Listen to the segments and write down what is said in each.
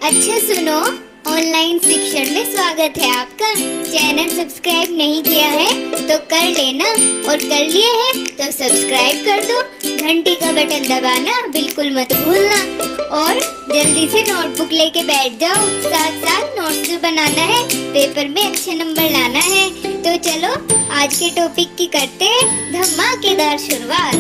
अच्छा सुनो, ऑनलाइन शिक्षण में स्वागत है आपका। चैनल सब्सक्राइब नहीं किया है तो कर लेना, और कर लिया है तो सब्सक्राइब कर दो। घंटी का बटन दबाना बिल्कुल मत भूलना, और जल्दी से नोटबुक लेके बैठ जाओ। साथ साथ नोट्स भी बनाना है, पेपर में अच्छे नंबर लाना है। तो चलो आज के टॉपिक की करते हैं धमाकेदार शुरुआत।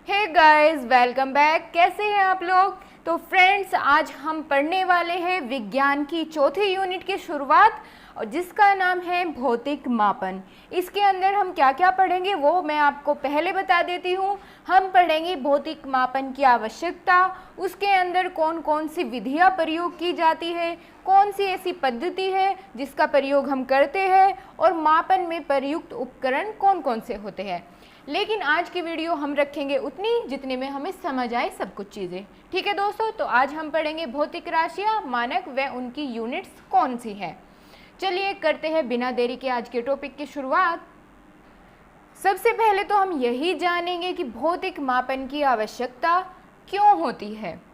Hey guys, welcome back. कैसे हैं आप लोग? तो फ्रेंड्स, आज हम पढ़ने वाले हैं विज्ञान की चौथी यूनिट की शुरुआत, और जिसका नाम है भौतिक मापन। इसके अंदर हम क्या क्या पढ़ेंगे वो मैं आपको पहले बता देती हूँ। हम पढ़ेंगे भौतिक मापन की आवश्यकता, उसके अंदर कौन कौन सी विधियाँ प्रयोग की जाती है, कौन सी ऐसी पद्धति है जिसका प्रयोग हम करते हैं, और मापन में प्रयुक्त उपकरण कौन कौन से होते हैं। लेकिन आज की वीडियो हम रखेंगे उतनी जितने में हमें समझ आए सब कुछ चीज़ें। ठीक है दोस्तों, तो आज हम पढ़ेंगे भौतिक राशियाँ, मानक व उनकी यूनिट्स कौन सी हैं। चलिए करते हैं बिना देरी के आज के टॉपिक की शुरुआत। सबसे पहले तो हम यही जानेंगे कि भौतिक मापन की आवश्यकता क्यों होती है।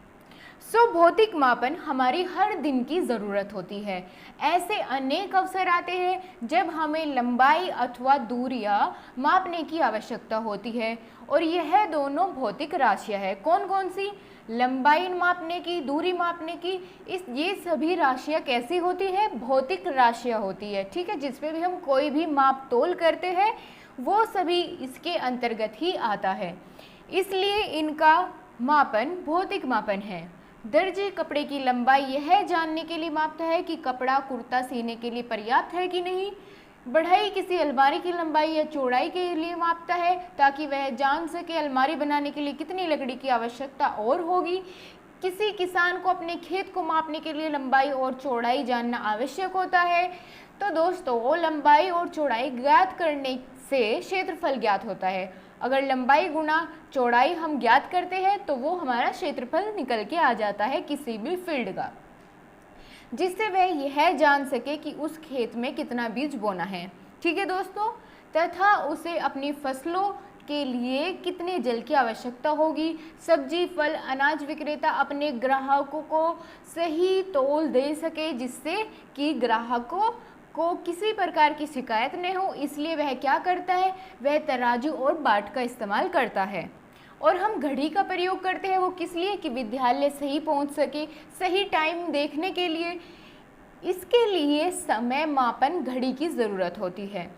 भौतिक मापन हमारी हर दिन की ज़रूरत होती है। ऐसे अनेक अवसर आते हैं जब हमें लंबाई अथवा दूरियां मापने की आवश्यकता होती है, और यह दोनों भौतिक राशियां हैं। कौन कौन सी? लंबाई मापने की, दूरी मापने की। ये सभी राशियां कैसी होती है? भौतिक राशियां होती है। ठीक है, जिसपे भी हम कोई भी माप तोल करते हैं वो सभी इसके अंतर्गत ही आता है, इसलिए इनका मापन भौतिक मापन है। दर्जी कपड़े की लंबाई यह जानने के लिए मापता है कि कपड़ा कुर्ता सीने के लिए पर्याप्त है कि नहीं। बढ़ई किसी अलमारी की लंबाई या चौड़ाई के लिए मापता है ताकि वह जान सके अलमारी बनाने के लिए कितनी लकड़ी की आवश्यकता और होगी। किसी किसान को अपने खेत को मापने के लिए लंबाई और चौड़ाई जानना आवश्यक होता है। तो दोस्तों, लंबाई और चौड़ाई ज्ञात करने से क्षेत्रफल ज्ञात होता है। अगर लंबाई गुना चौड़ाई हम ज्ञात करते हैं तो वो हमारा क्षेत्रफल निकल के आ जाता है किसी भी फील्ड का, जिससे वह यह जान सके कि उस खेत में कितना बीज बोना है। ठीक है दोस्तों, तथा उसे अपनी फसलों के लिए कितने जल की आवश्यकता होगी। सब्जी, फल, अनाज विक्रेता अपने ग्राहकों को सही तौल दे सके, जिससे कि ग्राहकों को किसी प्रकार की शिकायत न हो। इसलिए वह क्या करता है? वह तराजू और बाट का इस्तेमाल करता है। और हम घड़ी का प्रयोग करते हैं, वो किस लिए? कि विद्यालय सही पहुंच सके, सही टाइम देखने के लिए। इसके लिए समय मापन घड़ी की ज़रूरत होती है।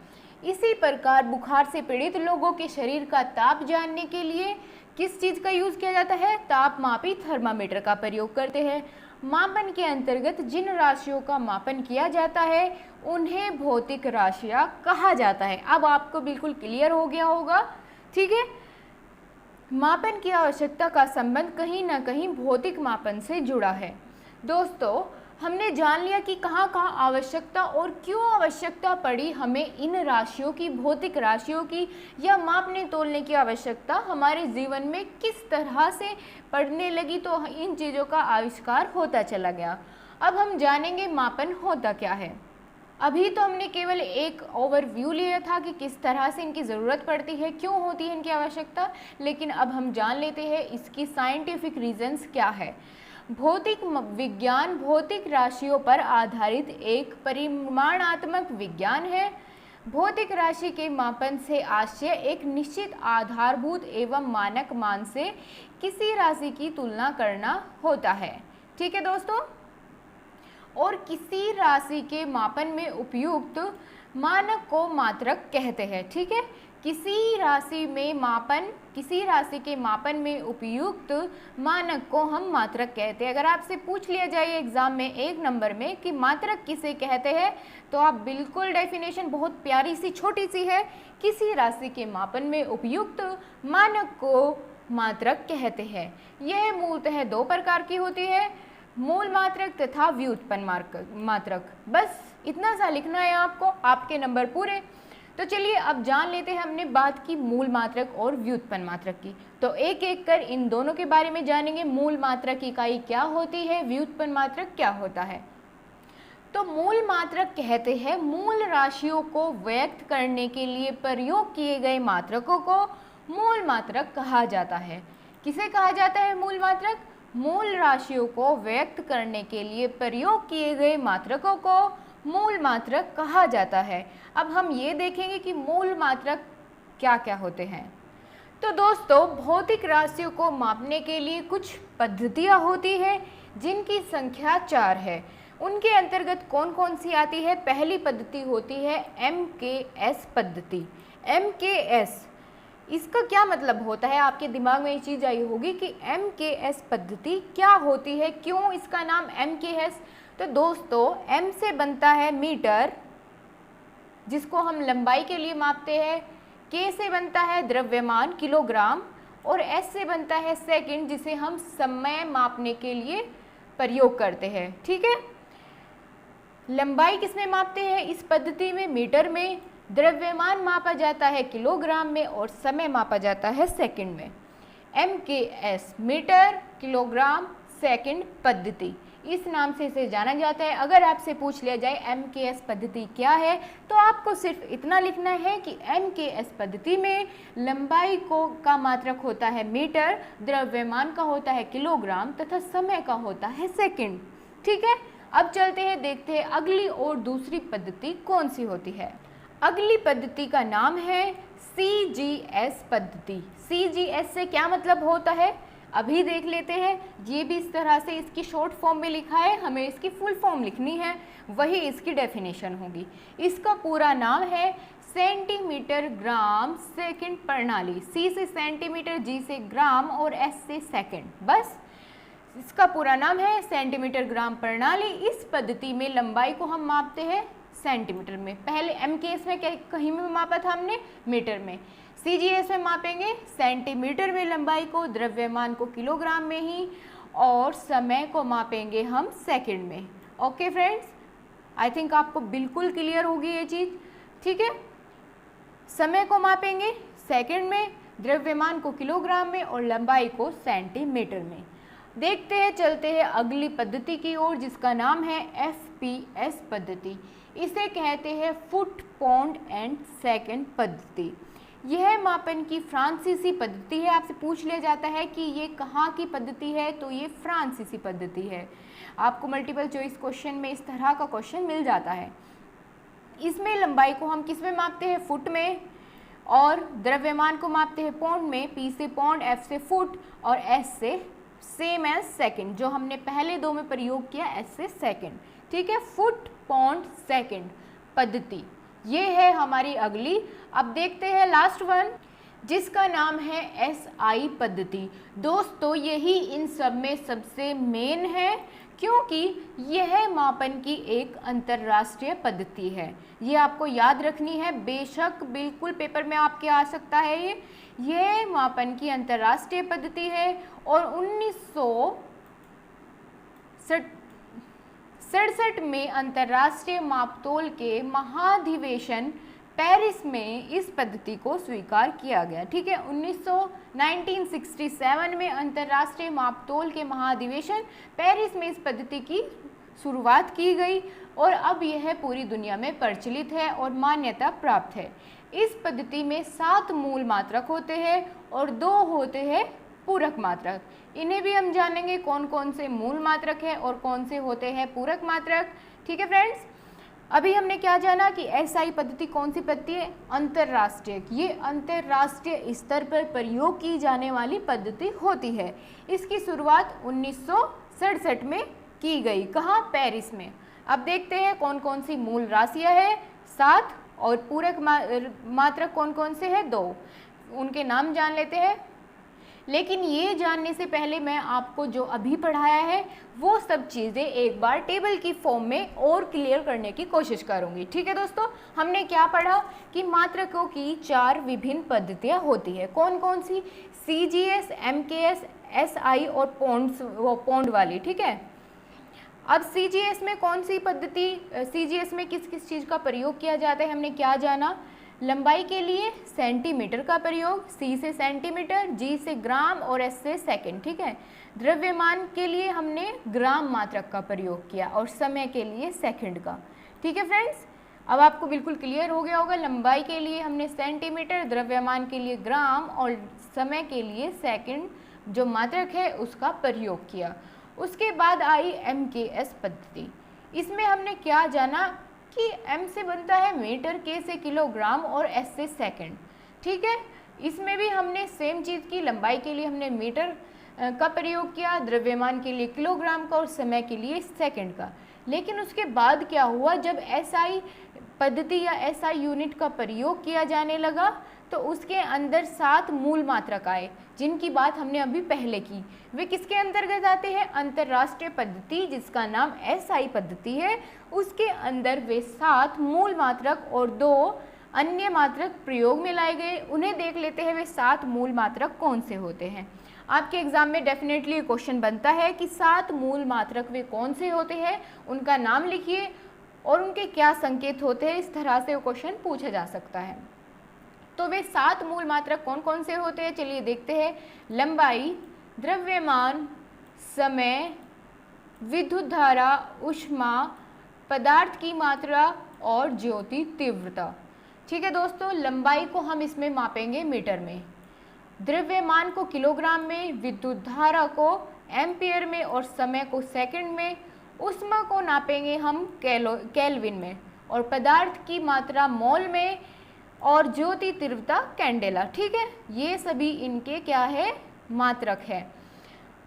इसी प्रकार बुखार से पीड़ित लोगों के शरीर का ताप जानने के लिए किस चीज़ का यूज़ किया जाता है? तापमापी थर्मामीटर का प्रयोग करते हैं। मापन के अंतर्गत जिन राशियों का मापन किया जाता है उन्हें भौतिक राशियाँ कहा जाता है। अब आपको बिल्कुल क्लियर हो गया होगा। ठीक है, मापन की आवश्यकता का संबंध कहीं ना कहीं भौतिक मापन से जुड़ा है। दोस्तों, हमने जान लिया कि कहाँ कहाँ आवश्यकता और क्यों आवश्यकता पड़ी हमें इन राशियों की, भौतिक राशियों की, या मापने तोलने की आवश्यकता हमारे जीवन में किस तरह से पड़ने लगी, तो इन चीज़ों का आविष्कार होता चला गया। अब हम जानेंगे मापन होता क्या है। अभी तो हमने केवल एक ओवरव्यू लिया था कि किस तरह से इनकी ज़रूरत पड़ती है, क्यों होती है इनकी आवश्यकता, लेकिन अब हम जान लेते हैं इसकी साइंटिफिक रीजंस क्या है। भौतिक विज्ञान भौतिक राशियों पर आधारित एक परिमाणात्मक विज्ञान है। भौतिक राशि के मापन से आशय एक निश्चित आधारभूत एवं मानक मान से किसी राशि की तुलना करना होता है। ठीक है दोस्तों, और किसी राशि के मापन में उपयुक्त मानक को मात्रक कहते हैं। ठीक है, किसी राशि के मापन में उपयुक्त मानक को हम मात्रक कहते हैं। अगर आपसे पूछ लिया जाए एग्जाम में 1 नंबर में कि मात्रक किसे कहते हैं, तो आप बिल्कुल डेफिनेशन बहुत प्यारी सी छोटी सी है, किसी राशि के मापन में उपयुक्त मानक को मात्रक कहते हैं। यह मूलतः 2 प्रकार की होती है, मूल मात्रक तथा व्युत्पन्न मात्रक। बस इतना सा लिखना है आपको, आपके नंबर पूरे। तो चलिए अब जान लेते हैं, हमने बात की मूल मात्रक और व्युत्पन्न मात्रक की, तो एक एक कर इन दोनों के बारे में जानेंगे। मूल मात्रक इकाई क्या होती है, व्युत्पन्न मात्रक क्या होता है। तो मूल मात्रक कहते हैं मूल राशियों को व्यक्त करने के लिए प्रयोग किए गए मात्रकों को मूल मात्रक कहा जाता है। किसे कहा जाता है मूल मात्रक? मूल राशियों को व्यक्त करने के लिए प्रयोग किए गए मात्रकों को मूल मात्रक कहा जाता है। अब हम ये देखेंगे कि मूल मात्रक क्या क्या होते हैं। तो दोस्तों, भौतिक राशियों को मापने के लिए कुछ पद्धतियाँ होती हैं जिनकी संख्या 4 है। उनके अंतर्गत कौन कौन सी आती है? पहली पद्धति होती है MKS पद्धति। MKS, इसका क्या मतलब होता है? आपके दिमाग में ये चीज़ आई होगी कि MKS पद्धति क्या होती है, क्यों इसका नाम MKS? तो दोस्तों, M से बनता है मीटर, जिसको हम लंबाई के लिए मापते हैं। K से बनता है द्रव्यमान, किलोग्राम, और S से बनता है सेकंड, जिसे हम समय मापने के लिए प्रयोग करते हैं। ठीक है, लंबाई किस में मापते हैं? इस पद्धति में मीटर में, द्रव्यमान मापा जाता है किलोग्राम में, और समय मापा जाता है सेकंड में। MKS मीटर, किलोग्राम, सेकंड पद्धति, इस नाम से इसे जाना जाता है। अगर आपसे पूछ लिया जाए MKS पद्धति क्या है, तो आपको सिर्फ इतना लिखना है कि MKS पद्धति में लंबाई का मात्रक होता है मीटर, द्रव्यमान का होता है किलोग्राम तथा समय का होता है सेकंड। ठीक है, अब चलते हैं, देखते हैं अगली और दूसरी पद्धति कौन सी होती है। अगली पद्धति का नाम है CGS पद्धति। CGS से क्या मतलब होता है अभी देख लेते हैं। ये भी इस तरह से इसकी शॉर्ट फॉर्म में लिखा है, हमें इसकी फुल फॉर्म लिखनी है, वही इसकी डेफिनेशन होगी। इसका पूरा नाम है सेंटीमीटर ग्राम सेकंड प्रणाली। C से सेंटीमीटर, G से ग्राम और S से सेकंड। बस इसका पूरा नाम है सेंटीमीटर ग्राम प्रणाली। इस पद्धति में लंबाई को हम मापते हैं सेंटीमीटर में। पहले MKS में कहीं में मापा था हमने, मीटर में। CGS में मापेंगे सेंटीमीटर में लंबाई को, द्रव्यमान को किलोग्राम में ही, और समय को मापेंगे हम सेकंड में। ओके फ्रेंड्स, आई थिंक आपको बिल्कुल क्लियर होगी ये चीज़। ठीक है, समय को मापेंगे सेकंड में, द्रव्यमान को किलोग्राम में, और लंबाई को सेंटीमीटर में। देखते हैं, चलते हैं अगली पद्धति की ओर, जिसका नाम है FPS पद्धति। इसे कहते हैं फुट, पौंड एंड सेकंड पद्धति। यह मापन की फ्रांसीसी पद्धति है। आपसे पूछ लिया जाता है कि ये कहाँ की पद्धति है, तो ये फ्रांसीसी पद्धति है। आपको मल्टीपल चॉइस क्वेश्चन में इस तरह का क्वेश्चन मिल जाता है। इसमें लंबाई को हम किस में मापते हैं? फुट में, और द्रव्यमान को मापते हैं पौंड में। P से पौंड, F से फुट, और S से सेम एज सेकंड, जो हमने पहले दो में प्रयोग किया, S से सेकंड। ठीक है, फुट, पौंड, सेकंड पद्धति, ये है हमारी अगली। अब देखते हैं लास्ट वन, जिसका नाम है SI पद्धति। दोस्तों, यही इन सब में सबसे मेन है, क्योंकि यह मापन की एक अंतर्राष्ट्रीय पद्धति है। ये आपको याद रखनी है, बेशक बिल्कुल पेपर में आपके आ सकता है। ये मापन की अंतर्राष्ट्रीय पद्धति है, और 1967 में अंतर्राष्ट्रीय मापतोल के महाधिवेशन पेरिस में इस पद्धति को स्वीकार किया गया। ठीक है, 1967 में अंतर्राष्ट्रीय मापतोल के महाधिवेशन पेरिस में इस पद्धति की शुरुआत की गई, और अब यह पूरी दुनिया में प्रचलित है और मान्यता प्राप्त है। इस पद्धति में 7 मूल मात्रक होते हैं और 2 होते हैं पूरक मात्रक। इन्हें भी हम जानेंगे कौन कौन से मूल मात्रक है और कौन से होते हैं पूरक मात्रक। ठीक है फ्रेंड्स, अभी हमने क्या जाना कि SI पद्धति कौन सी पद्धति है? अंतर्राष्ट्रीय। ये अंतर्राष्ट्रीय स्तर पर प्रयोग की जाने वाली पद्धति होती है। इसकी शुरुआत 1967 में की गई। कहाँ? पेरिस में। अब देखते हैं कौन कौन सी मूल राशियाँ हैं, 7, और पूरक मात्रक कौन कौन से हैं, 2। उनके नाम जान लेते हैं। लेकिन ये जानने से पहले मैं आपको जो अभी पढ़ाया है वो सब चीज़ें एक बार टेबल की फॉर्म में और क्लियर करने की कोशिश करूँगी। ठीक है दोस्तों, हमने क्या पढ़ा कि मात्रकों की 4 विभिन्न पद्धतियाँ होती है। कौन कौन सी? CGS, MKS, SI और पौंड वाली। ठीक है, अब CGS में कौन सी पद्धति, CGS में किस किस चीज़ का प्रयोग किया जाता है हमने क्या जाना? लंबाई के लिए सेंटीमीटर का प्रयोग, C से सेंटीमीटर, G से ग्राम और S से सेकंड। ठीक है, द्रव्यमान के लिए हमने ग्राम मात्रक का प्रयोग किया और समय के लिए सेकंड का। ठीक है फ्रेंड्स, अब आपको बिल्कुल क्लियर हो गया होगा। लंबाई के लिए हमने सेंटीमीटर, द्रव्यमान के लिए ग्राम और समय के लिए सेकंड जो मात्रक है उसका प्रयोग किया। उसके बाद आई MKS पद्धति। इसमें हमने क्या जाना कि M से बनता है मीटर, K से किलोग्राम और S से सेकंड। ठीक है, इसमें भी हमने सेम चीज़ की, लंबाई के लिए हमने मीटर का प्रयोग किया, द्रव्यमान के लिए किलोग्राम का और समय के लिए सेकंड का। लेकिन उसके बाद क्या हुआ, जब SI पद्धति या SI यूनिट का प्रयोग किया जाने लगा तो उसके अंदर 7 मूल मात्रक आए, जिनकी बात हमने अभी पहले की। वे किसके अंतर्गत आते हैं? अंतर्राष्ट्रीय पद्धति, जिसका नाम SI पद्धति है, उसके अंदर वे 7 मूल मात्रक और 2 अन्य मात्रक प्रयोग में लाए गए। उन्हें देख लेते हैं वे 7 मूल मात्रक कौन से होते हैं। आपके एग्जाम में डेफिनेटली क्वेश्चन बनता है कि 7 मूल मात्रक वे कौन से होते हैं, उनका नाम लिखिए और उनके क्या संकेत होते हैं। इस तरह से वो क्वेश्चन पूछा जा सकता है। तो वे 7 मूल मात्रक कौन कौन से होते हैं, चलिए देखते हैं। लंबाई, द्रव्यमान, समय, विद्युत धारा, ऊष्मा, पदार्थ की मात्रा और ज्योति तीव्रता। ठीक है दोस्तों, लंबाई को हम इसमें मापेंगे मीटर में, द्रव्यमान को किलोग्राम में, विद्युत धारा को एम्पियर में और समय को सेकंड में, ऊष्मा को नापेंगे हम केल्विन में और पदार्थ की मात्रा मोल में और ज्योति तीव्रता कैंडेला। ठीक है, ये सभी इनके क्या है, मात्रक है।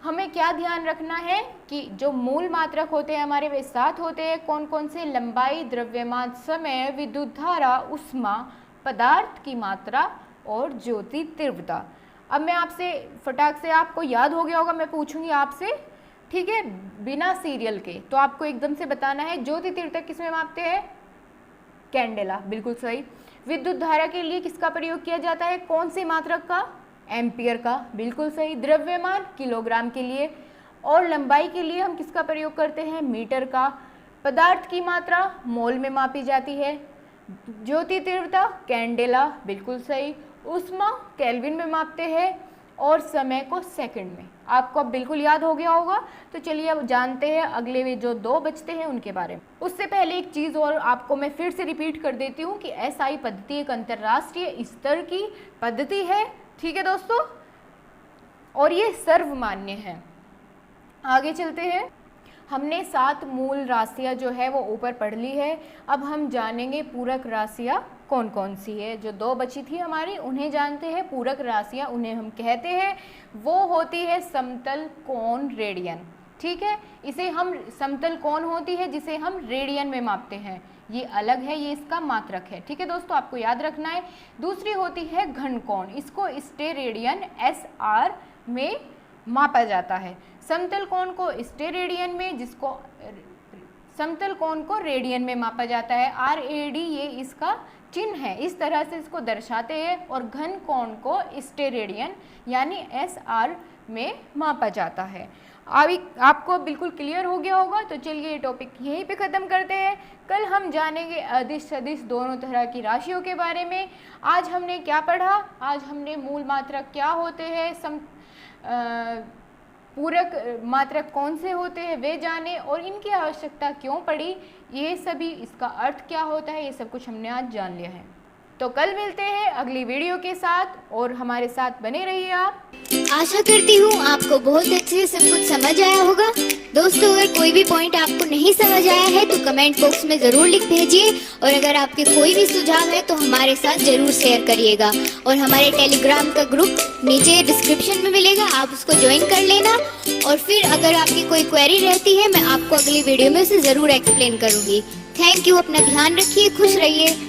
हमें क्या ध्यान रखना है कि जो मूल मात्रक होते हैं हमारे वे 7 होते हैं। कौन कौन से? लंबाई, द्रव्यमान, समय, विद्युत धारा, ऊष्मा, पदार्थ की मात्रा और ज्योति तीव्रता। अब मैं आपसे फटाक से, आपको याद हो गया होगा, मैं पूछूंगी आपसे, ठीक है, बिना सीरियल के, तो आपको एकदम से बताना है ज्योति तीव्रता किसमें मापते हैं? कैंडेला, बिल्कुल सही। विद्युत धारा के लिए किसका प्रयोग किया जाता है? कौन सी मात्रक का? एम्पियर का, बिल्कुल सही। द्रव्यमान किलोग्राम के लिए और लंबाई के लिए हम किसका प्रयोग करते हैं? मीटर का। पदार्थ की मात्रा मोल में मापी जाती है। ज्योति तीव्रता कैंडेला, बिल्कुल सही। ऊष्मा केल्विन में मापते हैं और समय को सेकंड में। आपको अब बिल्कुल याद हो गया होगा। तो चलिए अब जानते हैं अगले वे जो 2 बचते हैं उनके बारे में। उससे पहले एक चीज़ और आपको मैं फिर से रिपीट कर देती हूँ कि SI पद्धति एक अंतर्राष्ट्रीय स्तर की पद्धति है। ठीक है दोस्तों, और ये सर्वमान्य है। आगे चलते हैं। हमने 7 मूल राशियाँ जो है वो ऊपर पढ़ ली है। अब हम जानेंगे पूरक राशियाँ कौन कौन सी है। जो 2 बची थी हमारी उन्हें जानते हैं। पूरक राशियाँ उन्हें हम कहते हैं, वो होती है समतल कोण रेडियन। ठीक है, इसे हम समतल कोण होती है जिसे हम रेडियन में मापते हैं, ये अलग है, ये इसका मात्रक है। ठीक है दोस्तों, आपको याद रखना है। दूसरी होती है घन कोण, इसको स्टेरेडियन SR में मापा जाता है। समतल कोण को स्टेरेडियन में, जिसको समतल कोण को रेडियन में मापा जाता है। RAD ये इसका चिन्ह है, इस तरह से इसको दर्शाते हैं। और घन कोण को स्टेरेडियन यानी SR में मापा जाता है। अभी आपको बिल्कुल क्लियर हो गया होगा। तो चलिए ये टॉपिक यहीं पे ख़त्म करते हैं। कल हम जानेंगे अदिश सदिश दोनों तरह की राशियों के बारे में। आज हमने क्या पढ़ा? आज हमने मूल मात्रक क्या होते हैं, पूरक मात्रक कौन से होते हैं वे जाने और इनकी आवश्यकता क्यों पड़ी, ये सभी, इसका अर्थ क्या होता है, ये सब कुछ हमने आज जान लिया है। तो कल मिलते हैं अगली वीडियो के साथ और हमारे साथ बने रहिए आप। आशा करती हूँ आपको बहुत अच्छे से सब कुछ समझ आया होगा। दोस्तों, अगर कोई भी पॉइंट आपको नहीं समझ आया है तो कमेंट बॉक्स में ज़रूर लिख भेजिए और अगर आपके कोई भी सुझाव है तो हमारे साथ ज़रूर शेयर करिएगा। और हमारे टेलीग्राम का ग्रुप नीचे डिस्क्रिप्शन में मिलेगा, आप उसको ज्वाइन कर लेना। और फिर अगर आपकी कोई क्वेरी रहती है मैं आपको अगली वीडियो में उसे ज़रूर एक्सप्लेन करूँगी। थैंक यू, अपना ध्यान रखिए, खुश रहिए।